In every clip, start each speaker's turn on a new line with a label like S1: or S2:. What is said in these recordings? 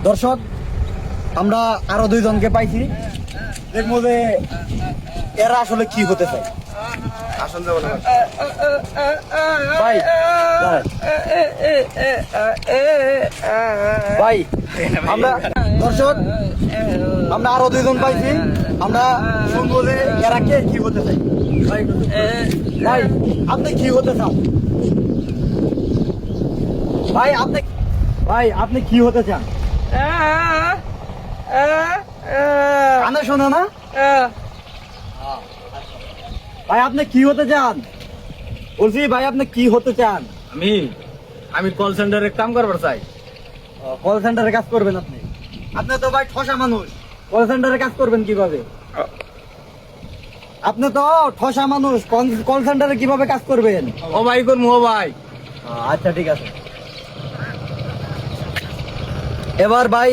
S1: দর্শক, আমরা আরো দুইজনকে পাইছি, দেখবো যে এরা আসলে কি হতে চায়। ভাই ভাই আমরা দর্শক, আমরা আরো দুইজন পাইছি, আমরা শুনবো যে এরা কে কি হতে চায়। ভাই আপনি কি হতে চান? ভাই আপনি কি হতে চান? কানে শোনো না? ভাই আপনি কি হতে চান? বলছি ভাই আপনি কি হতে চান?
S2: আমি কল সেন্টারে কাম করবার চাই।
S1: কল সেন্টারে কাজ করবেন আপনি? আপনি তো ভাই ঠসা মানুষ, কল সেন্টারে কাজ করবেন কিভাবে? আপনি তো ঠসা মানুষ, কল সেন্টারে কিভাবে কাজ করবেন?
S2: ও ভাই করবো, ও ভাই।
S1: আচ্ছা ঠিক আছে। এবার ভাই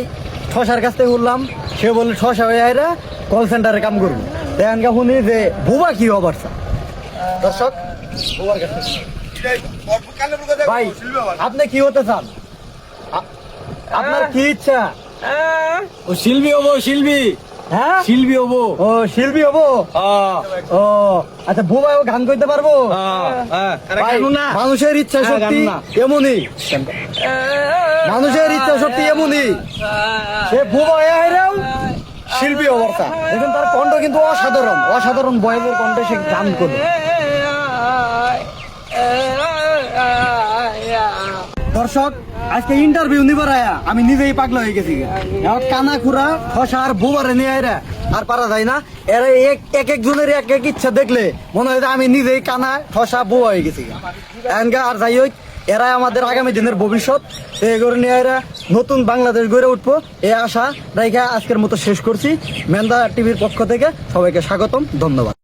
S1: ঠসার কাছ থেকে উঠলাম, সে বলে ঠসা হয়ে আইরা কল সেন্টারে কাম করবো। দেখেন শুনি যে বুবা কি হবার চা। দর্শক, বুবার কাছে ভাই আপনি কি হতে চান? আপনার কি ইচ্ছা?
S2: ও শিল্পী হবো, শিল্পী।
S1: হ্যাঁ
S2: শিল্পী হবো।
S1: ও শিল্পী হবো। ও আচ্ছা, বুবাই ও গান করতে পারবো? ভাই, মানুষের ইচ্ছা শক্তি এমনই, মানুষের ইচ্ছা শক্তি এমনই, সে বুবাই আইরাও শিল্পী হবার চা। দেখুন তার কণ্ঠ কিন্তু অসাধারণ, অসাধারণ বয়েজের কণ্ঠে সে গান করবে। দর্শক, আজকে ইন্টারভিউ নিবার আয়া আমি নিজেই পাগলা হয়ে গেছি। কানা খুরা ঠসা আর বুবারে নিয়ে আয়রা আর পারা যায় না। এরা এক একজনের এক এক ইচ্ছা দেখলে মনে হয় যে আমি নিজেই কানা ঠসা বুয়া হয়ে গেছি। আর যাই হোক, এরাই আমাদের আগামী দিনের ভবিষ্যৎ। এগুলো নিয়ে এরা নতুন বাংলাদেশ গড়ে উঠবো এই আশা রাইখা আজকের মতো শেষ করছি। মেন্দা টিভির পক্ষ থেকে সবাইকে স্বাগতম, ধন্যবাদ।